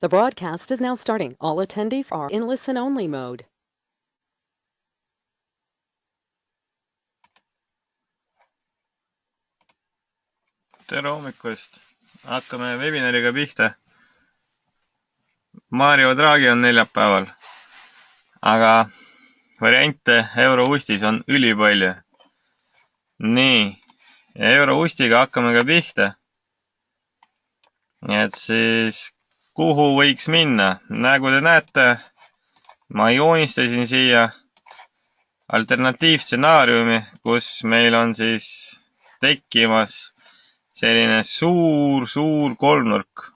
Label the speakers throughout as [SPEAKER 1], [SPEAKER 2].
[SPEAKER 1] The broadcast is now starting. All attendees are in listen-only mode.
[SPEAKER 2] Tere hommikust! Hakkame webinariga pihta. Mario Draghi on neljapäeval, aga variante Euroustis on ülipalju. Nii, Euroуstiga hakkame ka pihta. Et siis kuhu võiks minna? Nagu te näete, ma joonistasin siia alternatiivstsenaariumi, kus meil on siis tekkimas selline suur kolmnurk.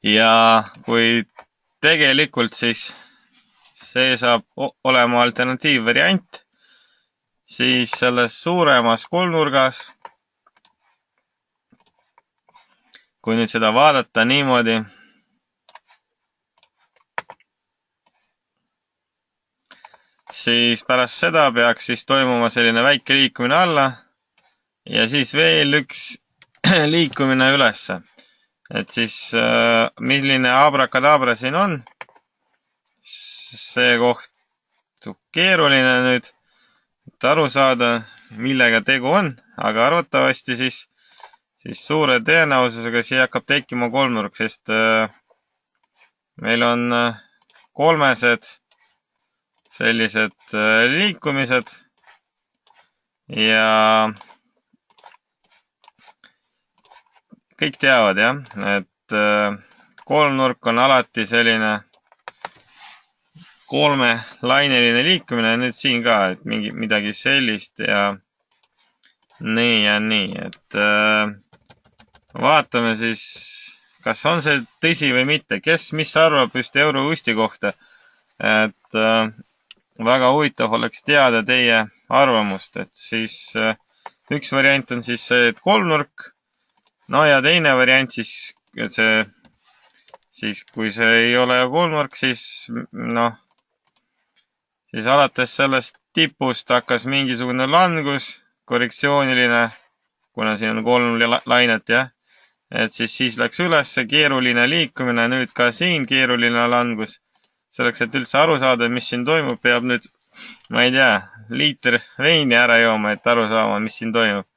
[SPEAKER 2] Ja kui tegelikult siis see saab olema alternatiivvariant, siis selles suuremas kolmnurgas, kui nüüd seda vaadata niimoodi, siis pärast seda peaks siis toimuma selline väike liikumine alla ja siis veel üks liikumine ülesse. Et siis milline abrakadabra siin on, see koht keeruline nüüd, et aru saada, millega tegu on, aga arvatavasti siis suure tõenäosusega siia hakkab tekkima kolmnurk, sest meil on kolmesed sellised liikumised ja kõik teavad, jah, et kolmnurk on alati selline kolmelaineline liikumine, nüüd siin ka, et midagi sellist ja nii, et vaatame siis, kas on see tõsi või mitte, mis arvab just Eurousti kohta, et väga huvitav oleks teada teie arvamust, et siis üks variant on siis see, et kolmnurk. No ja teine variant siis, et kui see ei ole kolmnurk, siis siis alates sellest tipust hakkas mingisugune langus, korrektsiooniline, kuna siin on 3 lainet, jah. Et siis läks üles keeruline liikumine, nüüd ka siin keeruline langus. Selleks, et üldse aru saada, mis siin toimub, peab nüüd, ma ei tea, liiter veini ära jooma, et aru saama, mis siin toimub.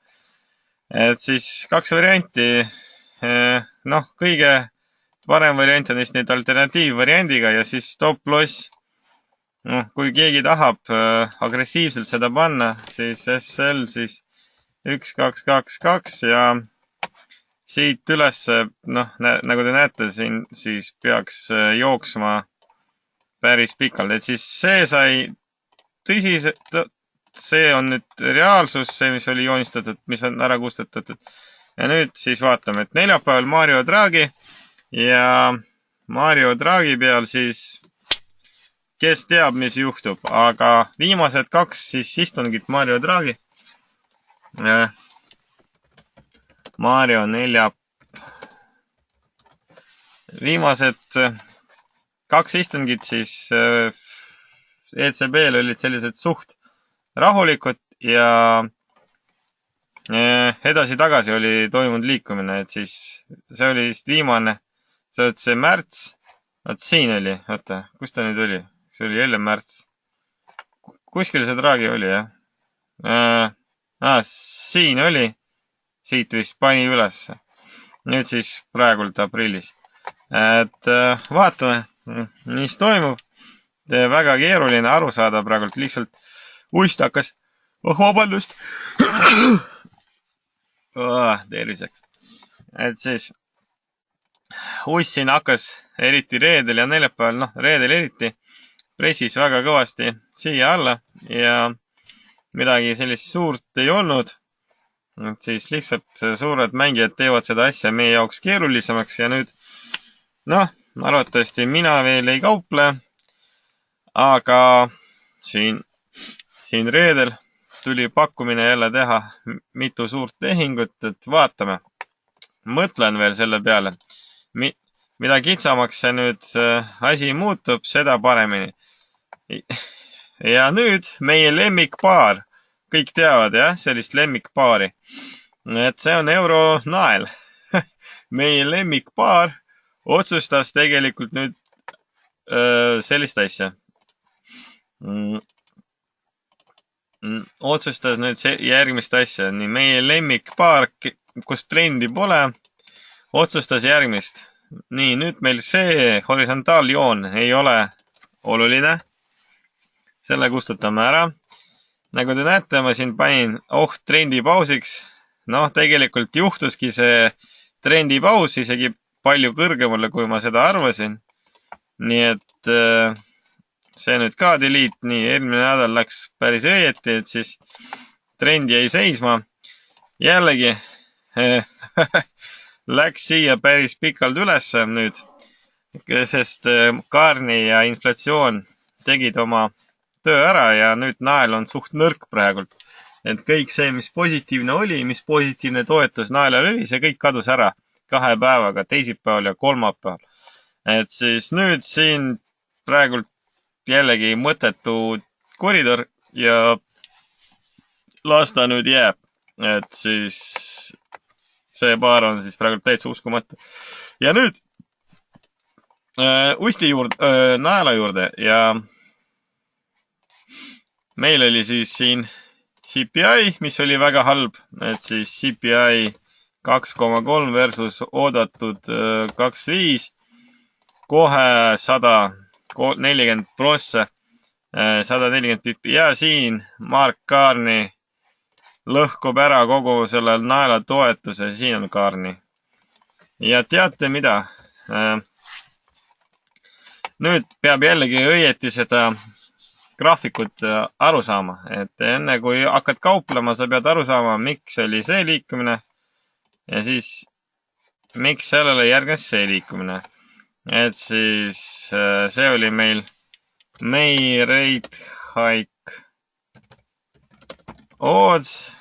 [SPEAKER 2] Et siis 2 varianti. Kõige parem variant on vist nüüd alternatiivvariandiga ja siis stop loss. Kui keegi tahab agressiivselt seda panna, siis SL siis 1, 2, 2, 2 ja siit üles, nagu te näete, siin siis peaks jooksma päris pikalt. Et siis see sai tõsiselt, see on nüüd reaalsus, see, mis oli joonistatud, mis on ära kustutatud. Ja nüüd siis vaatame, et neljapäeval Mario Draghi ja Mario Draghi peal siis, kes teab, mis juhtub, aga viimased 2 siis istungit Mario Draghi. Mario viimased 2 istungit siis ECB-l olid sellised suht rahulikud ja edasi-tagasi oli toimunud liikumine, et siis see oli vist viimane, see märts, siin oli, oota, kus ta nüüd oli? See oli jälle märts. Kuskil see Draghi oli, jah? Siin oli, siit vist pani üles. Nüüd siis praegult aprillis. Et vaatame, mis toimub. Väga keeruline aru saada praegult, lihtsalt uist hakkas. Vabandust! Terviseks. Et siis uist siin hakkas eriti reedel ja neljapäeval, reedel eriti pressis väga kõvasti siia alla ja midagi sellist suurt ei olnud. Et siis lihtsalt suured mängijad teevad seda asja meie jaoks keerulisemaks ja nüüd, arvatavasti mina veel ei kauple, aga siin reedel tuli pakkumine jälle teha mitu suurt tehingut, et vaatame. Mõtlen veel selle peale. Mida kitsamaks see nüüd asi muutub, seda paremini. Ja nüüd meie lemmikpaar. Kõik teavad, jah, sellist lemmikpaari. Et see on euronael. meie lemmikpaar otsustas tegelikult nüüd sellist asja. Otsustas nüüd järgmist asja. Nii meie lemmikpaar, kus trendi pole, otsustas järgmist. Nii, nüüd meil see horisontaaljoon ei ole oluline. Selle kustutame ära. Nagu te näete, ma siin panin trendi pausiks. Noh, tegelikult juhtuski see trendi paus isegi palju kõrgemale, kui ma seda arvasin. Nii et see nüüd ka delete. Nii, eelmine nädal läks päris õieti, et siis trend jäi seisma. Jällegi läks siia päris pikalt ülesse nüüd, sest Kaarni ja inflatsioon tegid oma töö ära ja nüüd nael on suht nõrk praegult. Et kõik see, mis positiivne oli, mis positiivne toetus naelal oli, see kõik kadus ära 2 päevaga, teisipäeval ja kolmapäeval. Et siis nüüd siin praegult jällegi mõttetu koridor ja las ta nüüd jääb. Et siis see paar on siis praegult täitsa uskumatu. Ja nüüd usti juurde, naela juurde ja meil oli siis siin CPI, mis oli väga halb, et siis CPI 2,3 versus oodatud 2,5, kohe 140 prosse, 140 pipi ja siin Mark Kaarni lõhkub ära kogu selle naela toetuse, siin on Kaarni. Ja teate mida? Nüüd peab jällegi õieti seda graafikut aru saama, et enne kui hakkad kauplema, sa pead aru saama, miks oli see liikumine ja siis miks sellele järgnes see liikumine. Et siis see oli meil May rate hike odds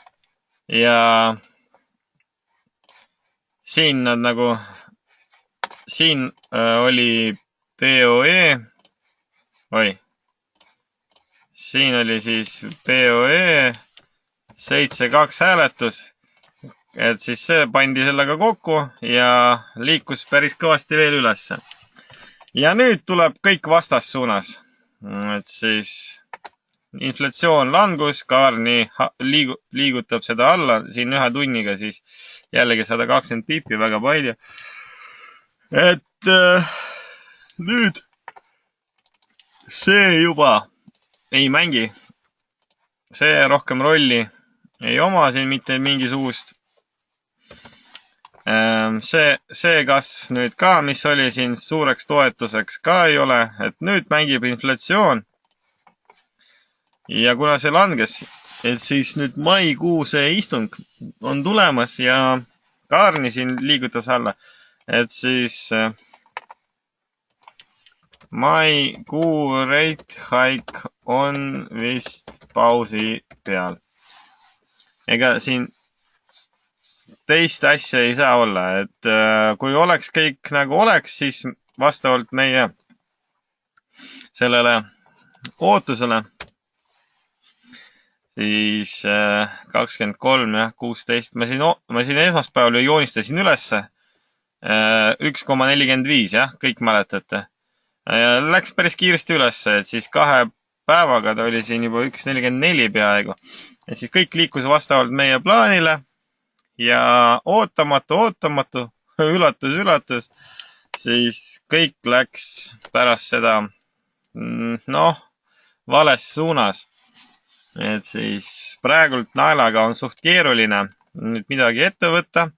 [SPEAKER 2] ja siin nad nagu, siin oli POE, siin oli siis POE 7.2 hääletus, et siis see pandi sellega kokku ja liikus päris kõvasti veel ülesse. Ja nüüd tuleb kõik vastassuunas, et siis inflatsioon langus, Kaarni liigutab seda alla, siin 1 tunniga siis jällegi 120 pipi, väga palju. Et nüüd see juba ei mängi. See rohkem rolli ei oma siin mitte mingisugust. See kasv nüüd ka, mis oli siin suureks toetuseks, ka ei ole. Et nüüd mängib inflatsioon. Ja kuna see langes, et siis nüüd maikuu see istung on tulemas ja Kaarni siin liigutas alla. Et siis maikuu rate hike on vist pausi peal. Ega siin teist asja ei saa olla, et kui oleks kõik nagu oleks, siis vastavalt meie sellele ootusele, siis 23 ja 16. Ma siin esmaspäeval ju joonistasin ülesse 1,45, jah, kõik mäletate. Läks päris kiiresti ülesse, et siis 2 päevaga ta oli siin juba 1,44 peaaegu. Et siis kõik liikus vastavalt meie plaanile ja ootamatu, üllatus, siis kõik läks pärast seda, vales suunas. Et siis praegult naelaga on suht keeruline nüüd midagi ette võtta.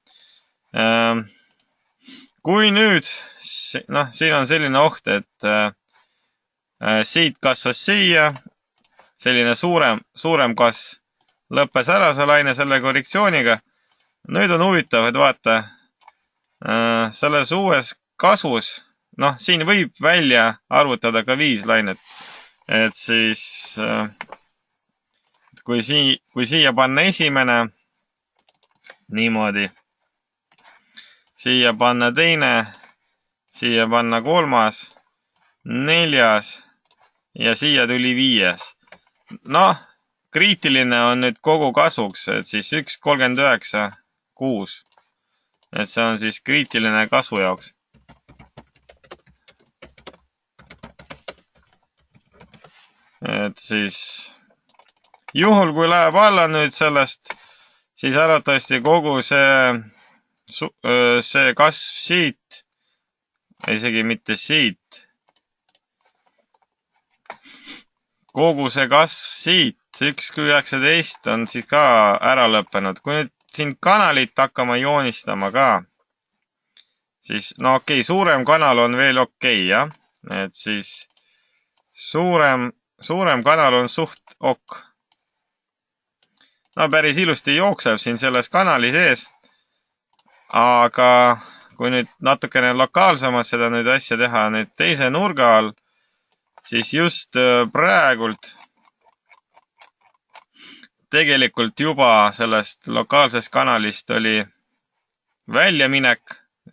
[SPEAKER 2] Kui nüüd, siin on selline oht, et siit kasvas siia, selline suurem kasv lõppes ära see laine selle korrektsiooniga. Nüüd on huvitav, et vaata, selles uues kasvus, siin võib välja arvutada ka 5 lainet. Et siis, kui siia panna esimene, niimoodi, siia panna teine, siia panna 3., 4. ja siia tuli 5. Kriitiline on nüüd kogu kasvuks, et siis 1,39,6. et see on siis kriitiline kasvu jaoks. Et siis juhul, kui läheb alla nüüd sellest, siis arvatavasti kogu see kasv siit, isegi mitte siit, kogu see kasv siit, 1Q19 on siis ka ära lõppenud. Kui nüüd siin kanalit hakkama joonistama ka, siis no okei, suurem kanal on veel okei, jah. Et siis suurem kanal on suht ok. No päris ilusti jookseb siin selles kanali sees. Aga kui nüüd natukene lokaalsemalt seda nüüd asja teha nüüd teise nurga all, siis just praegult tegelikult juba sellest lokaalsest kanalist oli väljaminek,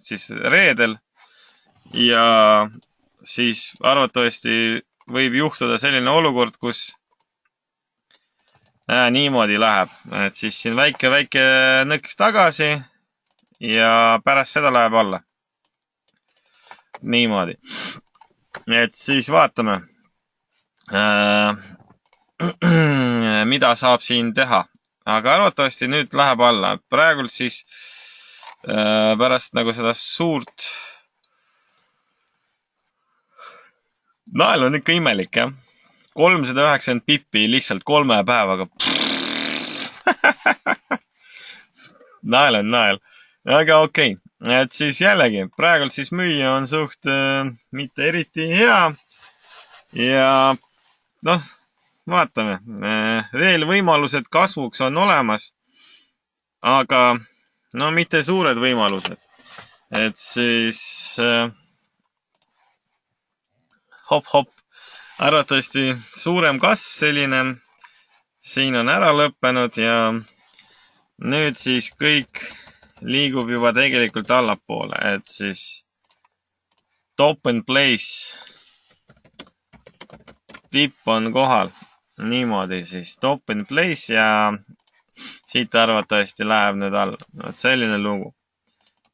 [SPEAKER 2] siis reedel, ja siis arvatavasti võib juhtuda selline olukord, kus niimoodi läheb, et siis siin väike nõks tagasi ja pärast seda läheb alla. Niimoodi. Et siis vaatame, mida saab siin teha. Aga arvatavasti nüüd läheb alla. Praegult siis pärast nagu seda suurt nael on ikka imelik, jah. 390 pippi lihtsalt 3 päevaga. Nael on nael. Aga okei. Et siis jällegi, praegult siis müüa on suht mitte eriti hea. Ja noh, vaatame. Veel võimalused kasvuks on olemas. Aga no mitte suured võimalused. Et siis hop. Arvatavasti suurem kasv selline. Siin on ära lõppenud ja nüüd siis kõik liigub juba tegelikult allapoole, et siis top and place tipp on kohal. Niimoodi siis top and place ja siit arvatavasti läheb nüüd alla. Et selline lugu.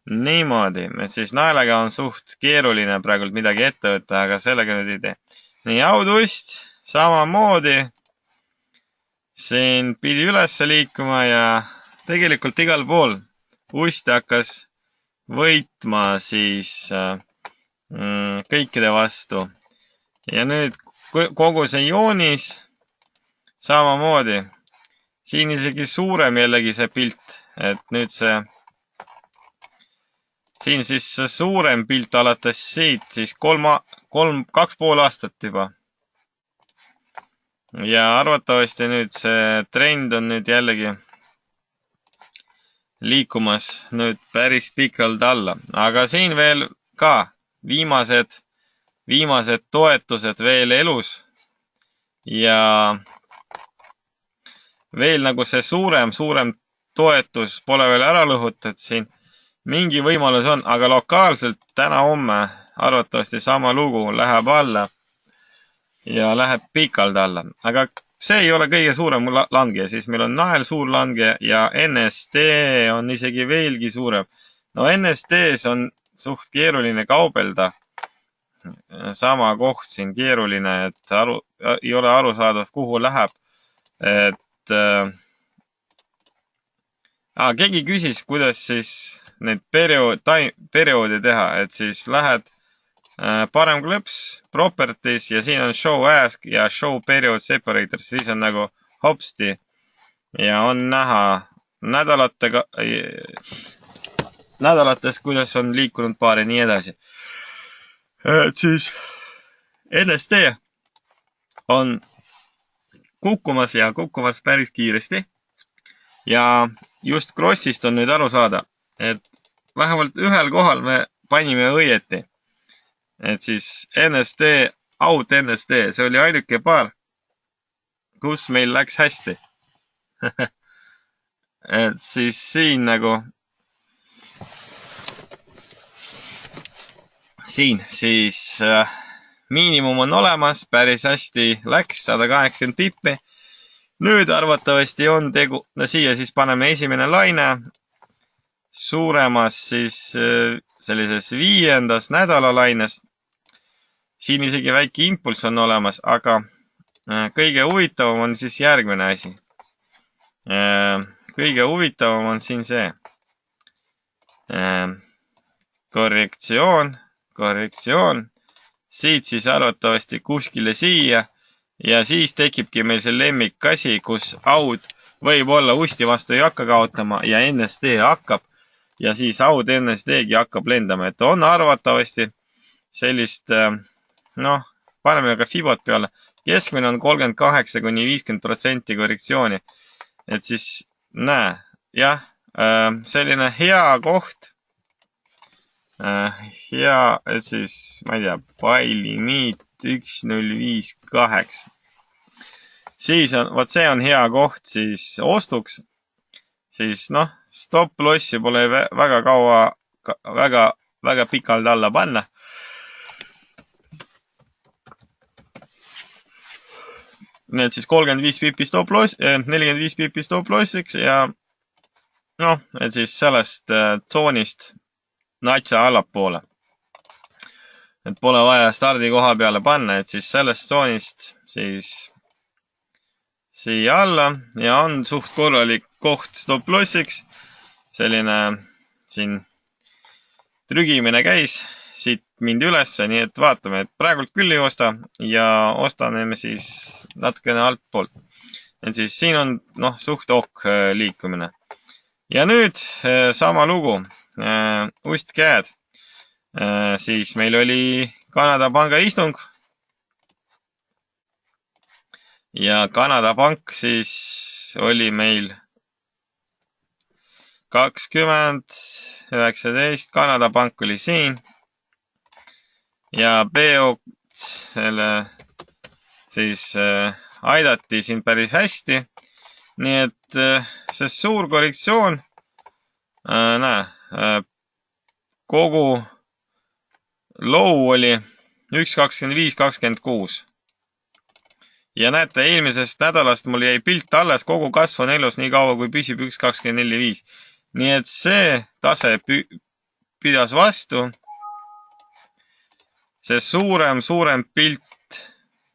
[SPEAKER 2] Niimoodi, et siis naelega on suht keeruline praegult midagi ette võtta, aga sellega nüüd ei tee. Nii audust, samamoodi. Siin pidi üles liikuma ja tegelikult igal pool ust hakkas võitma siis kõikide vastu. Ja nüüd kogu see joonis samamoodi. Siin isegi suurem jällegi see pilt, et nüüd siin siis see suurem pilt alates siit, siis 2,5 aastat juba. Ja arvatavasti nüüd see trend on nüüd jällegi liikumas nüüd päris pikalt alla. Aga siin veel ka viimased toetused veel elus. Ja veel nagu see suurem toetus pole veel ära lõhutud siin. Mingi võimalus on, aga lokaalselt täna-homme arvatavasti sama lugu läheb alla ja läheb pikalt alla. Aga see ei ole kõige suurem lange, siis meil on nael suur lange ja NSD on isegi veelgi suurem. No NSD-s on suht keeruline kaubelda. Sama koht siin keeruline, et ei ole aru saadav, kuhu läheb. Et keegi küsis, kuidas siis neid perioodi teha, et siis lähed parem klõps, properties ja siin on show ask ja show period separator, siis on nagu hopsti ja on näha nädalates, kuidas on liikunud paar ja nii edasi. Et siis NSD on kukkumas päris kiiresti ja just Crossist on nüüd aru saada, et vähemalt ühel kohal me panime õieti. Et siis NSD, out NSD, see oli ainuke paar, kus meil läks hästi. Et siis siin nagu siin siis miinimum on olemas, päris hästi läks, 180 pippi. Nüüd arvatavasti on tegu, no siia siis paneme esimene laine suuremas siis sellises 5. nädalalaines. Siin isegi väike impulss on olemas, aga kõige huvitavam on siis järgmine asi. Kõige huvitavam on siin see. Korrektsioon. Siit siis arvatavasti kuskile siia. Ja siis tekibki meil see lemmikasi, kus aud võib-olla usti vastu ei hakka kaotama ja NSD hakkab. Ja siis aud NSD-gi hakkab lendama. Et on arvatavasti sellist, paneme ka Fibot peale. Keskmine on 38–50% korrektsiooni. Et siis näe, jah, selline hea koht. Hea, et siis, ma ei tea, buy limit 1058. Siis on, vot see on hea koht siis ostuks. Siis stop lossi pole väga kaua, väga pikalt alla panna. Need siis 35 pipi stop loss, 45 pipi stop lossiks ja et siis sellest tsoonist natsa allapoole. Et pole vaja stardikoha peale panna, et siis sellest tsoonist siis siia alla ja on suht korralik koht stop lossiks. Selline siin trügimine käis siit mind ülesse, nii et vaatame, et praegult küll ei osta ja ostaneme siis natukene altpoolt. Et siis siin on suht liikumine. Ja nüüd sama lugu. Ustkäed. Siis meil oli Kanada panga istung. Ja Kanada pank siis oli meil 2019. Kanada pank oli siin. Ja BO selle siis aidati siin päris hästi. Nii et see suur korrektsioon, kogu low oli 1.25.26. Ja näete, eelmisest nädalast mul jäi pilt alles, kogu kasv on elus nii kaua, kui püsib 1.24.5. Nii et see tase pidas vastu. See suurem pilt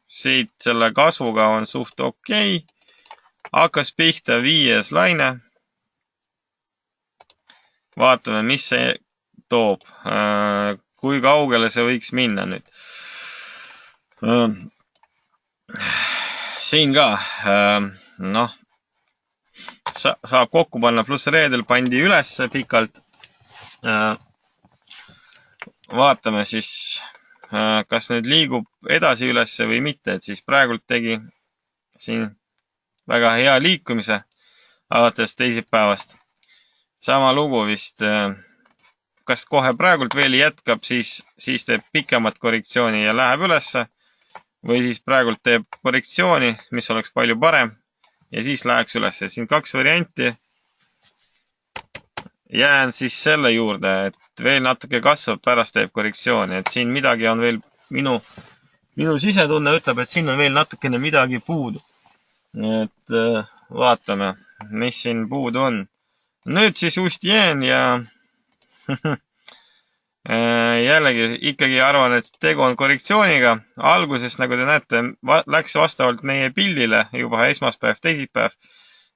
[SPEAKER 2] siit selle kasvuga on suht okei. Hakkas pihta 5. laine. Vaatame, mis see toob. Kui kaugele see võiks minna nüüd. Siin ka, saab kokku panna, pluss reedel pandi ülesse pikalt. Vaatame siis, kas nüüd liigub edasi ülesse või mitte, et siis praegult tegi siin väga hea liikumise alates teisipäevast. Sama lugu vist, kas kohe praegult veel jätkab, siis teeb pikemat korrektsiooni ja läheb ülesse. Või siis praegult teeb korrektsiooni, mis oleks palju parem. Ja siis läheks ülesse. Siin 2 varianti. Jään siis selle juurde, et veel natuke kasvab, pärast teeb korrektsiooni. Et siin midagi on veel, minu sisetunne ütleb, et siin on veel natukene midagi puudu. Et vaatame, mis siin puudu on. Nüüd siis just jään ja jällegi ikkagi arvan, et tegu on korrektsiooniga. Alguses, nagu te näete, läks vastavalt meie pildile juba esmaspäev, teisipäev.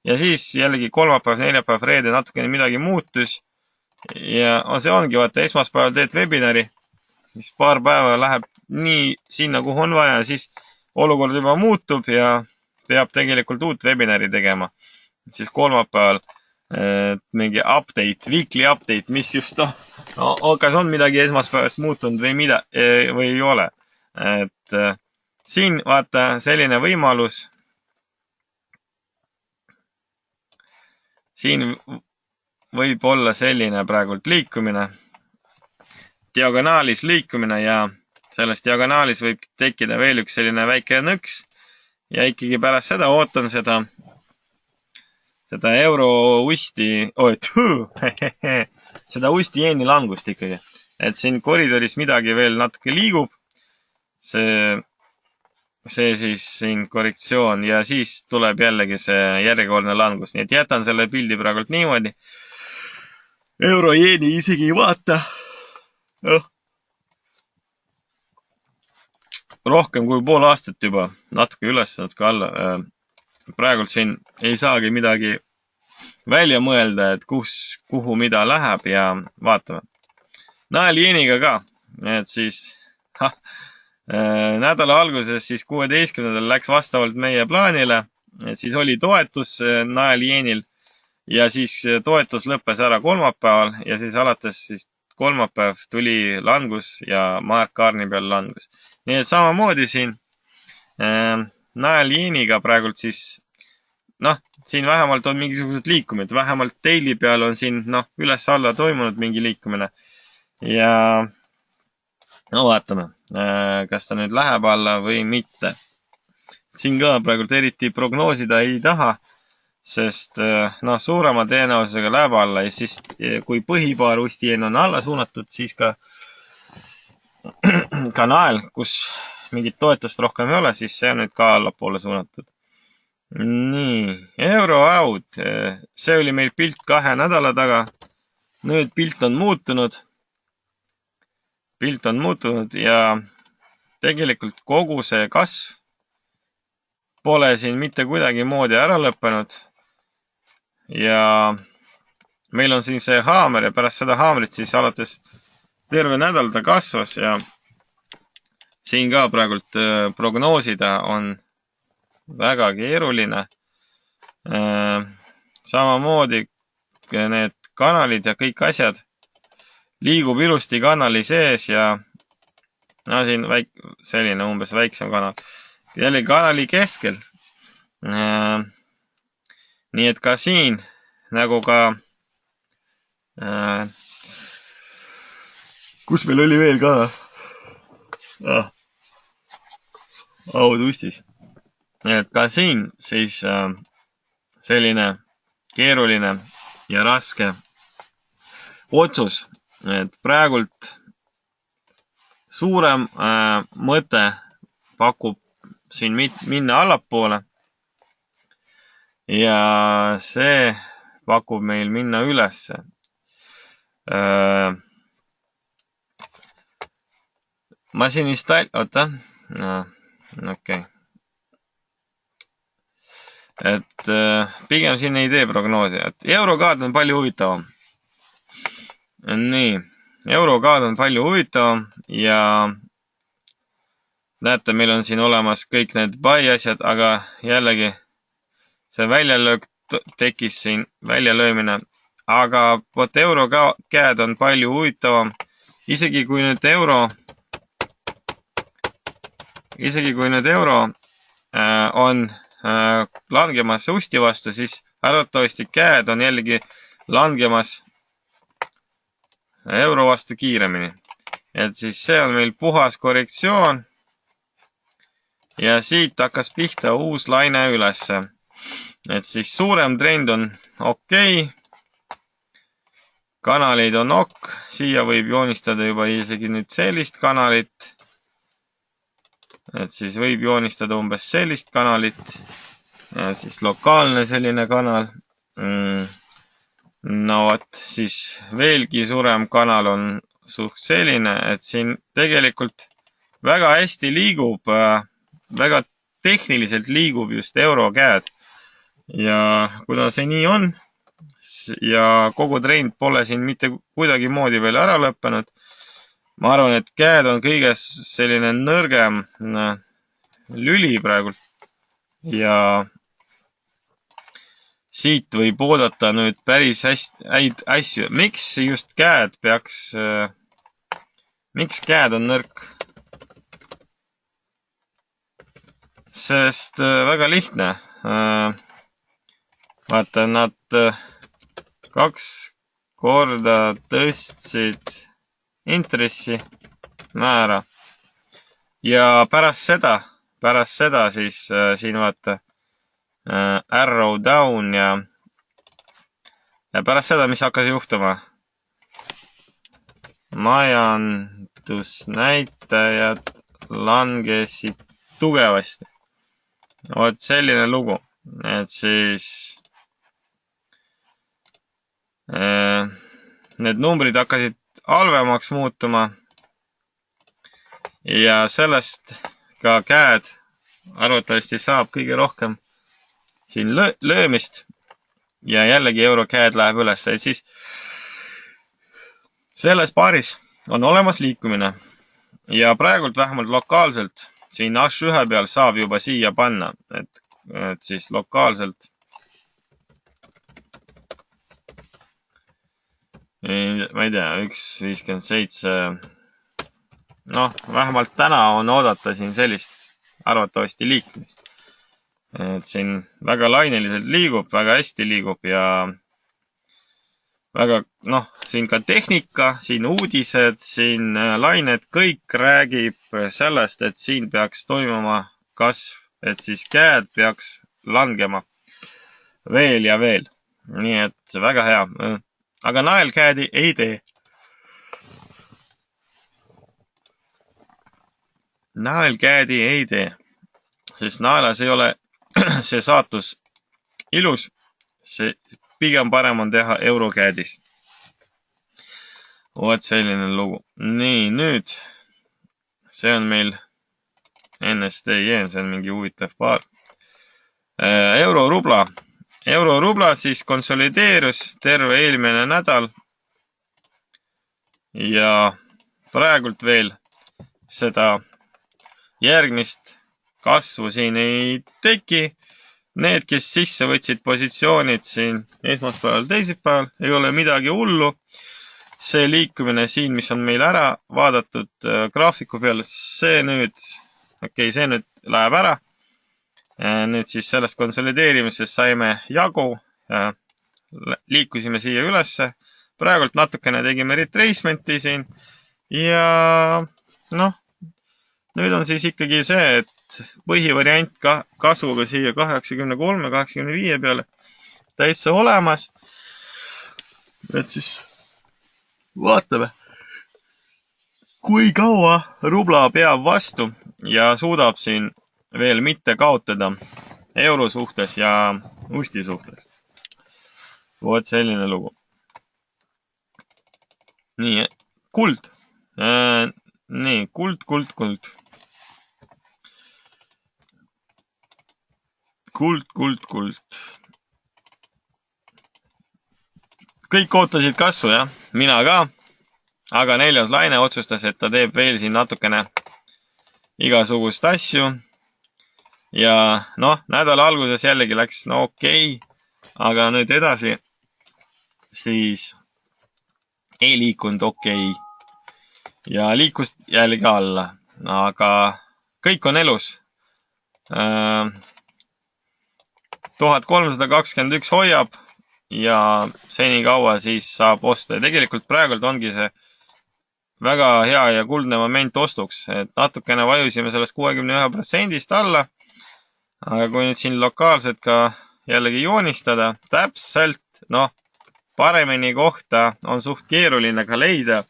[SPEAKER 2] Ja siis jällegi kolmapäev, neljapäev, reede natukene midagi muutus. Ja see ongi, vaata, esmaspäeval teed webinari, siis paar päeva läheb nii sinna, kuhu on vaja. Siis olukord juba muutub ja peab tegelikult uut webinari tegema. Siis kolmapäeval mingi update, weekly update, mis just kas on midagi esmaspäevast muutunud või ei ole. Et siin vaata selline võimalus. Siin võib olla selline praegult liikumine, diagonaalis liikumine ja selles diagonaalis võib tekkida veel üks selline väike nõks ja ikkagi pärast seda ootan seda euro usti, seda usti jeeni langust ikkagi. Et siin koridoris midagi veel natuke liigub. See siis siin korrektsioon ja siis tuleb jällegi see järjekordne langus. Nii et jätan selle pildi praegult niimoodi. euro-jeeni isegi ei vaata. Rohkem kui pool aastat juba, natuke üles, natuke alla. Praegult siin ei saagi midagi välja mõelda, et kuhu mida läheb ja vaatame. Nael-jeeniga ka, et siis nädala alguses siis 16. läks vastavalt meie plaanile, et siis oli toetus nael-jeenil ja siis toetus lõppes ära kolmapäeval ja siis alates siis kolmapäev tuli langus ja Mark-Karni peal langus. Nii et samamoodi siin nael-jeeniga praegult siis, siin vähemalt on mingisugused liikumid, vähemalt daily peal on siin, üles-alla toimunud mingi liikumine. Ja vaatame, kas ta nüüd läheb alla või mitte. Siin ka praegult eriti prognoosida ei taha, sest suurema tõenäosusega läheb alla ja siis kui põhipaar ustijeen on alla suunatud, siis ka nael, kus mingit toetust rohkem ei ole, siis see on nüüd ka allapoole suunatud. Nii, euro out, see oli meil pilt 2 nädala taga. Nüüd pilt on muutunud. Pilt on muutunud ja tegelikult kogu see kasv pole siin mitte kuidagi moodi ära lõppenud. Ja meil on siin see haamer ja pärast seda haamrit siis alates terve nädal ta kasvas ja siin ka praegult prognoosida on väga keeruline. Samamoodi need kanalid ja kõik asjad liigub ilusti kanali sees ja siin selline umbes väiksem kanal. Jälle kanali keskel. Nii et ka siin, nagu ka kus meil oli veel ka autustis. Et ka siin siis selline keeruline ja raske otsus. Et praegult suurem mõte pakub siin minna allapoole ja see pakub meil minna ülesse. Masinist oota, okei. Et pigem siin ei tee prognoosi, et eurokaad on palju huvitavam. Nii, eurokaad on palju huvitavam ja näete, meil on siin olemas kõik need buy asjad, aga jällegi see väljalöök tekkis siin, väljalöömine, aga vot eurokäed on palju huvitavam. Isegi kui nüüd euro on langemas usti vastu, siis arvatavasti käed on jällegi langemas euro vastu kiiremini. Et siis see on meil puhas korrektsioon ja siit hakkas pihta uus laine ülesse. Et siis suurem trend on okei. Kanalid on ok. Siia võib joonistada juba isegi nüüd sellist kanalit. Et siis võib joonistada umbes sellist kanalit. Et siis lokaalne selline kanal. No vot, siis veelgi suurem kanal on suht selline, et siin tegelikult väga hästi liigub, väga tehniliselt liigub just eurokäed. Ja kuna see nii on ja kogu trend pole siin mitte kuidagi moodi veel ära lõppenud, ma arvan, et käed on kõiges selline nõrgem lüli praegult ja siit võib oodata nüüd päris häid asju. Miks just käed peaks, miks käed on nõrk? Sest väga lihtne. Vaata, nad 2 korda tõstsid intressi määra ja pärast seda siis siin vaata arrow down ja pärast seda, mis hakkas juhtuma? Majandusnäitajad langesid tugevasti. Vot selline lugu, et siis need numbrid hakkasid halvemaks muutuma ja sellest ka käed arvatavasti saab kõige rohkem siin löömist ja jällegi euro käed läheb üles, et siis selles paaris on olemas liikumine ja praegult vähemalt lokaalselt siin H1 peal saab juba siia panna, et siis lokaalselt ma ei tea, 1.57 noh, vähemalt täna on oodata siin sellist arvatavasti liikumist. Et siin väga laineliselt liigub, väga hästi liigub ja väga, noh, siin ka tehnika, siin uudised, siin lained, kõik räägib sellest, et siin peaks toimuma kasv, et siis käed peaks langema veel ja veel. Nii et väga hea. Aga naelkäädi ei tee. Naelkäädi ei tee, sest naelas ei ole see saatus ilus. See pigem parem on teha eurokäädis. Vot selline lugu. Nii, nüüd see on meil NSDJ, see on mingi huvitav paar. Euro-rubla. Euro-rubla siis konsolideerus terve eelmine nädal ja praegult veel seda järgmist kasvu siin ei teki. Need, kes sisse võtsid positsioonid siin esmaspäeval, teisipäeval, ei ole midagi hullu. See liikumine siin, mis on meil ära vaadatud graafiku peale, see nüüd läheb ära. Nüüd siis sellest konsolideerimisest saime jagu, liikusime siia ülesse. Praegult natukene tegime retracementi siin ja noh, nüüd on siis ikkagi see, et põhivariant kasvuga siia 83-85 peale täitsa olemas. Et siis vaatame, kui kaua rubla peab vastu ja suudab siin veel mitte kaotada euro suhtes ja usti suhtes. Vot selline lugu. Nii, kuld. Nii, kuld. Kuld. Kõik ootasid kasvu, jah? Mina ka. Aga 4. laine otsustas, et ta teeb veel siin natukene igasugust asju. Ja noh, nädala alguses jällegi läks okei. Aga nüüd edasi siis ei liikunud okei. Ja liikus jällegi alla. Aga kõik on elus. 1321 hoiab ja senikaua siis saab osta. Ja tegelikult praegult ongi see väga hea ja kuldne moment ostuks. Et natukene vajusime sellest 61% alla. Aga kui nüüd siin lokaalselt ka jällegi joonistada, täpselt, noh, paremini kohta on suht keeruline ka leida.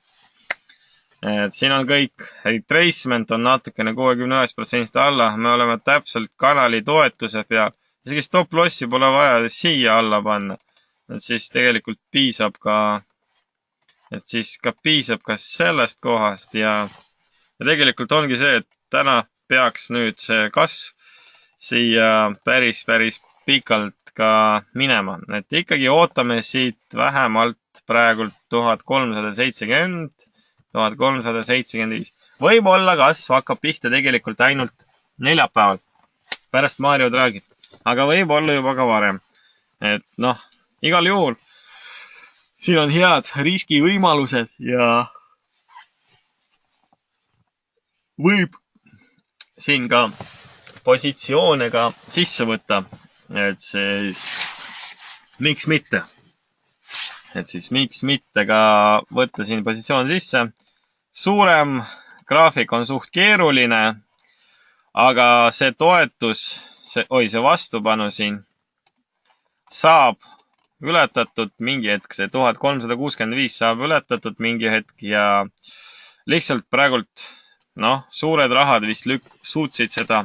[SPEAKER 2] Et siin on kõik, retracement on natukene 69% alla. Me oleme täpselt kanali toetuse peal. Isegi stop lossi pole vaja siia alla panna. Et siis tegelikult piisab ka sellest kohast ja tegelikult ongi see, et täna peaks nüüd see kasv siia päris pikalt ka minema. Et ikkagi ootame siit vähemalt praegult 1370, 1375. Võib-olla kasv hakkab pihta tegelikult ainult neljapäeval pärast Mario Draghi. Aga võib olla juba ka varem. Et noh, igal juhul siin on head riskivõimalused ja võib siin ka positsioone ka sisse võtta. Et siis miks mitte? Et siis miks mitte ka võtta siin positsioon sisse. Suurem graafik on suht keeruline, aga see toetus, see vastupanu siin saab ületatud mingi hetk, see 1365 saab ületatud mingi hetk ja lihtsalt praegult, noh, suured rahad vist suutsid seda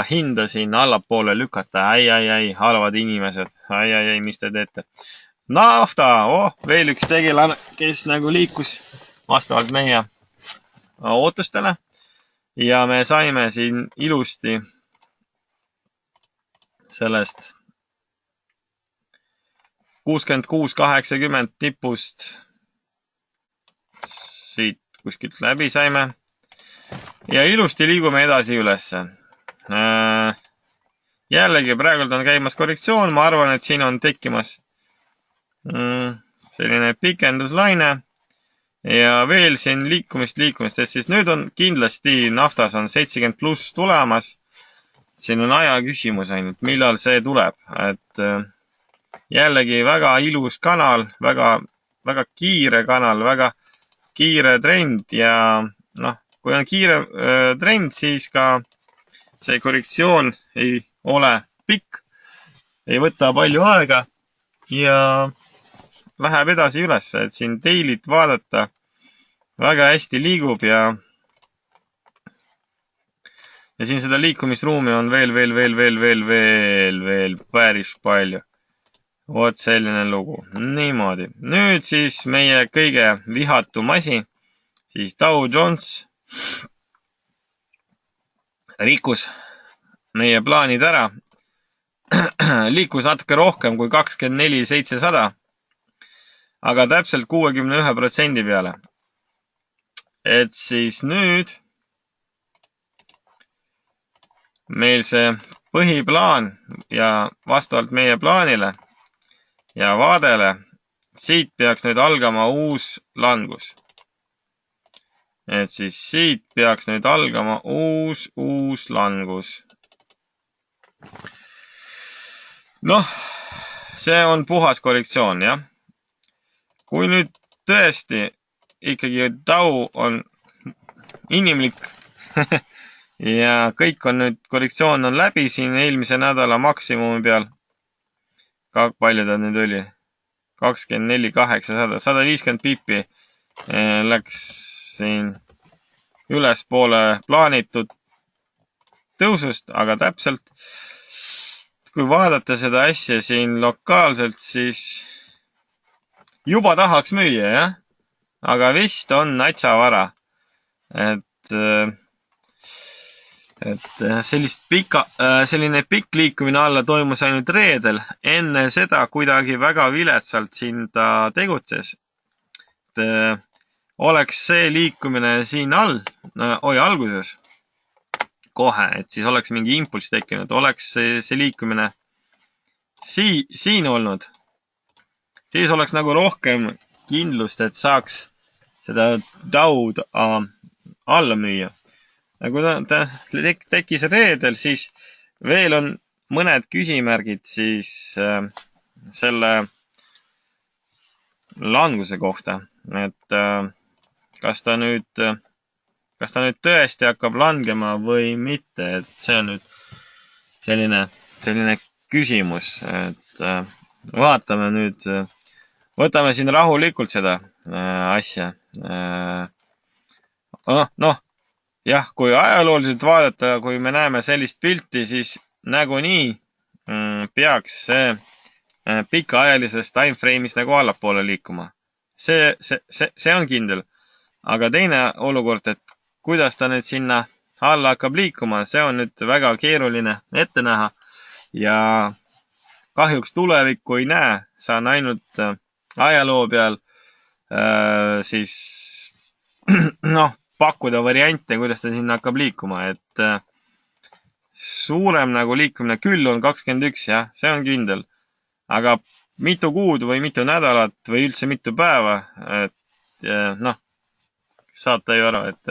[SPEAKER 2] hinda siin allapoole lükata. Ai, halvad inimesed. Ai, mis te teete? Nafta, veel üks tegelane, kes nagu liikus vastavalt meie ootustele ja me saime siin ilusti sellest 66-80 tipust siit kuskilt läbi saime ja ilusti liigume edasi ülesse. Jällegi praegult on käimas korrektsioon, ma arvan, et siin on tekkimas selline pikenduslaine ja veel siin liikumist, et siis nüüd on kindlasti naftas on 70+ tulemas. Siin on aja küsimus ainult, millal see tuleb, et jällegi väga ilus kanal, väga kiire kanal, väga kiire trend ja kui on kiire trend, siis ka see korrektsioon ei ole pikk, ei võta palju aega ja läheb edasi üles, et siin daily't vaadata väga hästi liigub ja siin seda liikumisruumi on veel päris palju. Vot selline lugu. Niimoodi. Nüüd siis meie kõige vihatum asi, siis Dow Jones rikkus meie plaanid ära. Liikus natuke rohkem kui 24,700, aga täpselt 61% peale. Et siis nüüd meil see põhiplaan ja vastavalt meie plaanile ja vaadele, siit peaks nüüd algama uus langus. Et siis siit peaks nüüd algama uus langus. See on puhas korrektsioon, jah. Kui nüüd tõesti ikkagi Dow on inimlik ja kõik on nüüd, korrektsioon on läbi siin eelmise nädala maksimumi peal. Palju ta nüüd oli? 24,800, 150 pipi läks siin ülespoole plaanitud tõusust, aga täpselt kui vaadata seda asja siin lokaalselt, siis juba tahaks müüa, jah? Aga vist on natsa vara. Selline pikk liikumine alla toimus ainult reedel. Enne seda kuidagi väga viletsalt siin ta tegutses. Oleks see liikumine siin alguses kohe, et siis oleks mingi impulss tekkinud. Oleks see liikumine siin olnud. Siis oleks nagu rohkem kindlust, et saaks seda Dow'd alla müüa. Kui ta tekkis reedel, siis veel on mõned küsimärgid siis selle languse kohta. Et kas ta nüüd tõesti hakkab langema või mitte. Et see on nüüd selline küsimus. Et vaatame nüüd, võtame siin rahulikult seda asja. Jah, kui ajalooliselt vaadata, kui me näeme sellist pilti, siis nagunii peaks see pikaajalises timeframe'is nagu allapoole liikuma. See on kindel. Aga teine olukord, et kuidas ta nüüd sinna alla hakkab liikuma, see on nüüd väga keeruline ette näha. Ja kahjuks tulevikku ei näe, saan ainult ajaloo peal siis pakkuda variante, kuidas ta sinna hakkab liikuma, et suurem nagu liikumine küll on 21, jah, see on kindel. Aga mitu kuud või mitu nädalat või üldse mitu päeva, et saate ju aru, et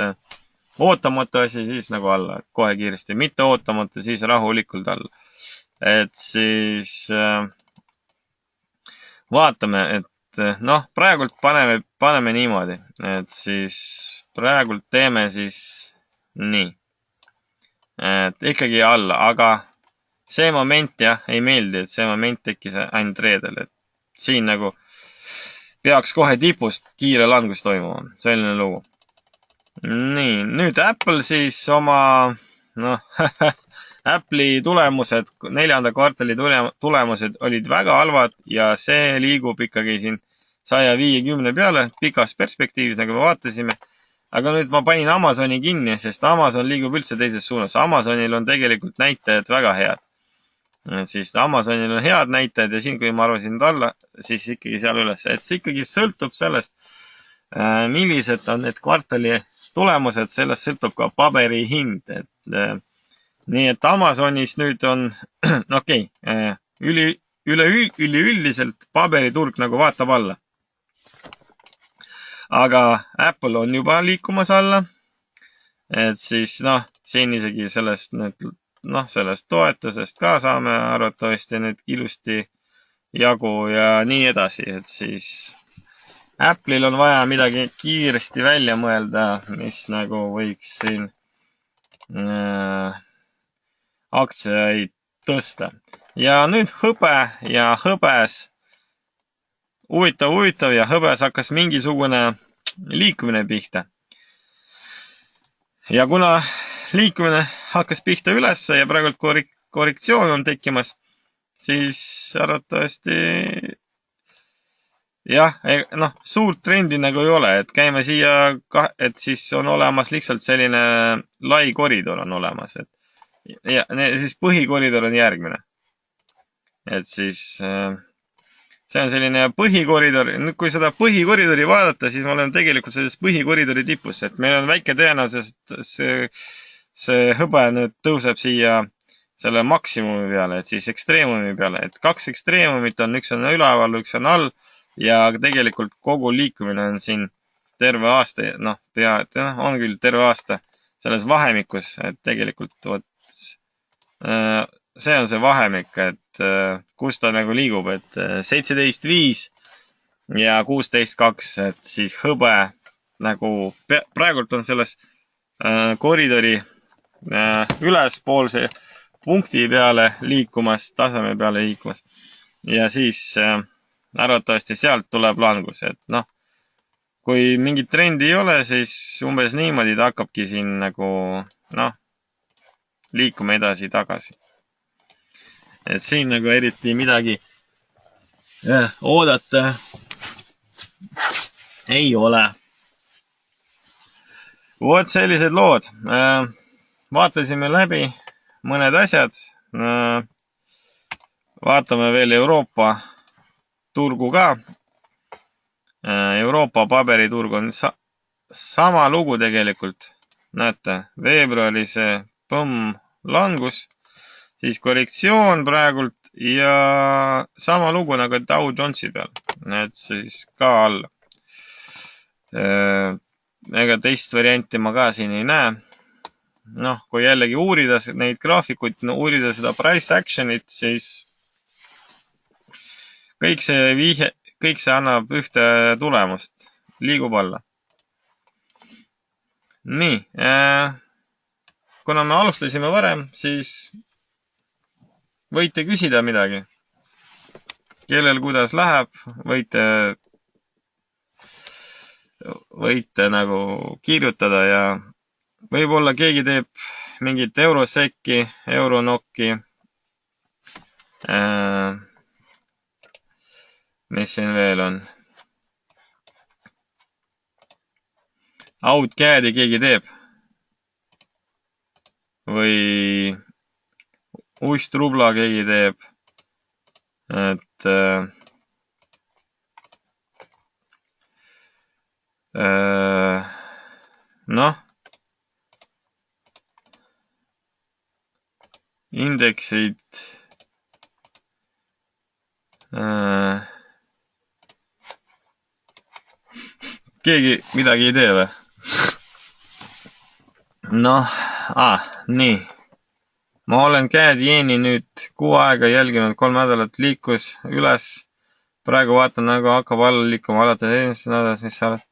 [SPEAKER 2] ootamatu asi siis nagu alla, kohe kiiresti, mitte ootamatu, siis rahulikult alla. Et siis vaatame, et praegult paneme niimoodi, et siis praegult teeme siis nii. Et ikkagi alla, aga see moment jah, ei meeldi, et see moment tekkis ainult reedel, et siin nagu peaks kohe tipust kiire langus toimuma. Selline lugu. Nii, nüüd Apple siis oma Apple'i tulemused, 4. kvartali tulemused olid väga halvad ja see liigub ikkagi siin 150 peale pikas perspektiivis, nagu me vaatasime. Aga nüüd ma panin Amazoni kinni, sest Amazon liigub üldse teises suunas. Amazonil on tegelikult näitajad väga head. Siis Amazonil on head näitajad ja siin, kui ma arvasin alla, siis ikkagi seal üles. Et see ikkagi sõltub sellest, millised on need kvartali tulemused, sellest sõltub ka paberi hind. Nii et Amazonis nüüd on, okei, üleüldiselt paberiturg nagu vaatab alla. Aga Apple on juba liikumas alla. Et siis, siin isegi sellest toetusest ka saame arvatavasti nüüd ilusti jagu ja nii edasi. Et siis Apple'il on vaja midagi kiiresti välja mõelda, mis nagu võiks siin aktsiaid tõsta. Ja nüüd hõbe ja hõbes. Huvitav ja hõbes hakkas mingisugune liikumine pihta. Ja kuna liikumine hakkas pihta ülesse ja praegu korrektsioon on tekkimas, siis arvatavasti jah, suurt trendi nagu ei ole, et käime siia, et siis on olemas lihtsalt selline lai koridor on olemas. Ja siis põhikoridor on järgmine. Et siis see on selline põhikoridor. Nüüd, kui seda põhikoridori vaadata, siis ma olen tegelikult selles põhikoridori tipus, et meil on väike tõenäosus, et see hõbe nüüd tõuseb siia selle maksimumi peale, et siis ekstreemumi peale. Et 2 ekstreemumit on, üks on üleval, üks on all ja tegelikult kogu liikumine on siin terve aasta, on küll terve aasta selles vahemikus, et tegelikult see on see vahemik, et kus ta nagu liigub, et 17.5 ja 16.2, et siis hõbe nagu praegult on selles koridori ülespoolse punkti peale liikumas, taseme peale liikumas. Ja siis arvatavasti sealt tuleb langus, et kui mingit trendi ei ole, siis umbes niimoodi ta hakkabki siin nagu, liikuma edasi-tagasi. Et siin nagu eriti midagi oodata ei ole. Vot sellised lood. Vaatasime läbi mõned asjad. Vaatame veel Euroopa turgu ka. Euroopa paberiturg on sama lugu tegelikult. Näete, veebruari see langus. Siis korrektsioon praegult ja sama lugu nagu Dow Jonesi peal. Et siis ka alla. Ega teist varianti ma ka siin ei näe. Kui jällegi uurida neid graafikuid, uurida seda price action'it, siis kõik see annab ühte tulemust. Liigub alla. Nii. Kuna me alustasime varem, siis võite küsida midagi. Kellel kuidas läheb, võite nagu kirjutada ja võib-olla keegi teeb mingit eurosekki, euronokki. Mis siin veel on? Outcadi keegi teeb. Või uistrubla keegi teeb. Et indeksid keegi midagi ei tee või? Nii. Ma olen CAD-Yeni nüüd 6 aega jälginud, 3 nädalat liikus üles. Praegu vaatan nagu hakkab alla liikuma alates eelmisest nädalast, mis sa oled.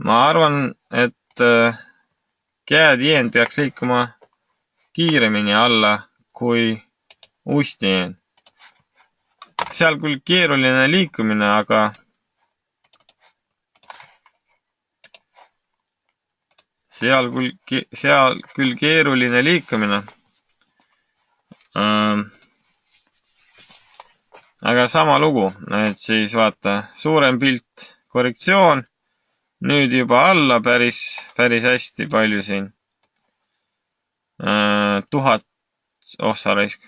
[SPEAKER 2] Ma arvan, et CAD-Yen peaks liikuma kiiremini alla kui Ust-Yen. Seal küll keeruline liikumine, aga seal küll keeruline liikumine. Aga sama lugu, et siis vaata, suurem pilt, korrektsioon, nüüd juba alla päris hästi palju siin. 1000, sa raisk.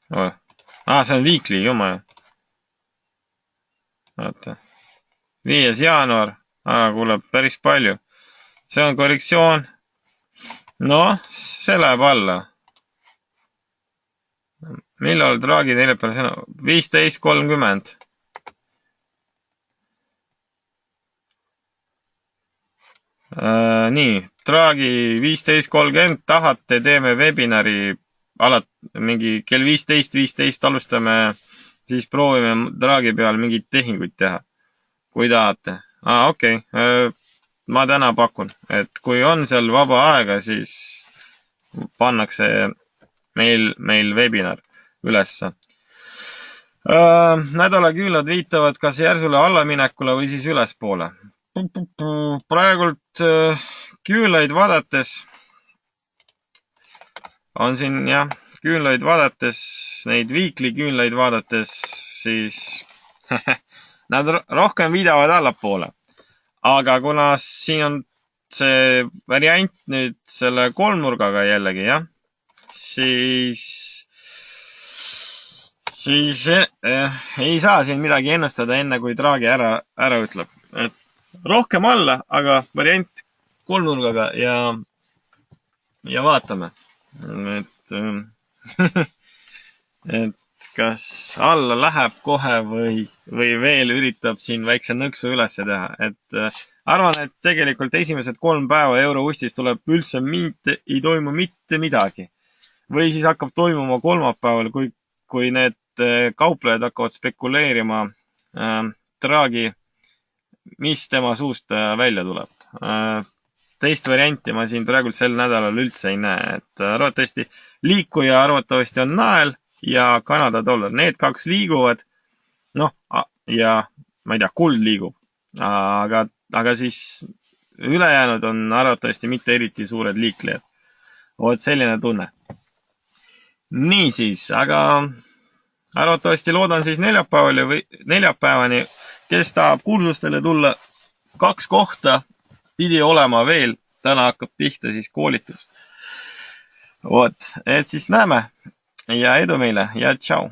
[SPEAKER 2] See on weekly, jumal. Vaata. 5. jaanuar, kuule, päris palju. See on korrektsioon. See läheb alla. Millal Draghi neljapäeval sõna? 15.30. Nii, Draghi 15.30, tahate, teeme webinari mingi kell 15.15 alustame, siis proovime Draghi peal mingeid tehinguid teha. Kui tahate. Okei. Ma täna pakun, et kui on seal vaba aega, siis pannakse meil webinar ülesse. Nädalaküünlad viitavad kas järsule allaminekule või siis ülespoole. Praegult küünlaid vaadates on siin küünlaid vaadates, neid weekly küünlaid vaadates, siis nad rohkem viidavad allapoole. Aga kuna siin on see variant nüüd selle kolmnurgaga jällegi, siis ei saa siin midagi ennustada enne, kui Draghi ära ütleb. Et rohkem alla, aga variant kolmnurgaga ja vaatame. Et kas alla läheb kohe või veel üritab siin väikse nõksu ülesse teha. Et arvan, et tegelikult esimesed 3 päeva euroustis tuleb üldse ei toimu mitte midagi. Või siis hakkab toimuma kolmapäeval, kui need kauplejad hakkavad spekuleerima Draghi, mis tema suust välja tuleb. Teist varianti ma siin praegu sel nädalal üldse ei näe. Et arvatavasti liikuja arvatavasti on nael ja Kanada dollar. Need 2 liiguvad. Ja ma ei tea, kuld liigub. Aga siis ülejäänud on arvatavasti mitte eriti suured liiklejad. Oot selline tunne. Niisiis, aga arvatavasti loodan siis neljapäevani, kes tahab kursustele tulla, 2 kohta pidi olema veel. Täna hakkab pihta siis koolitus. Et siis näeme ja edu meile ja tšau.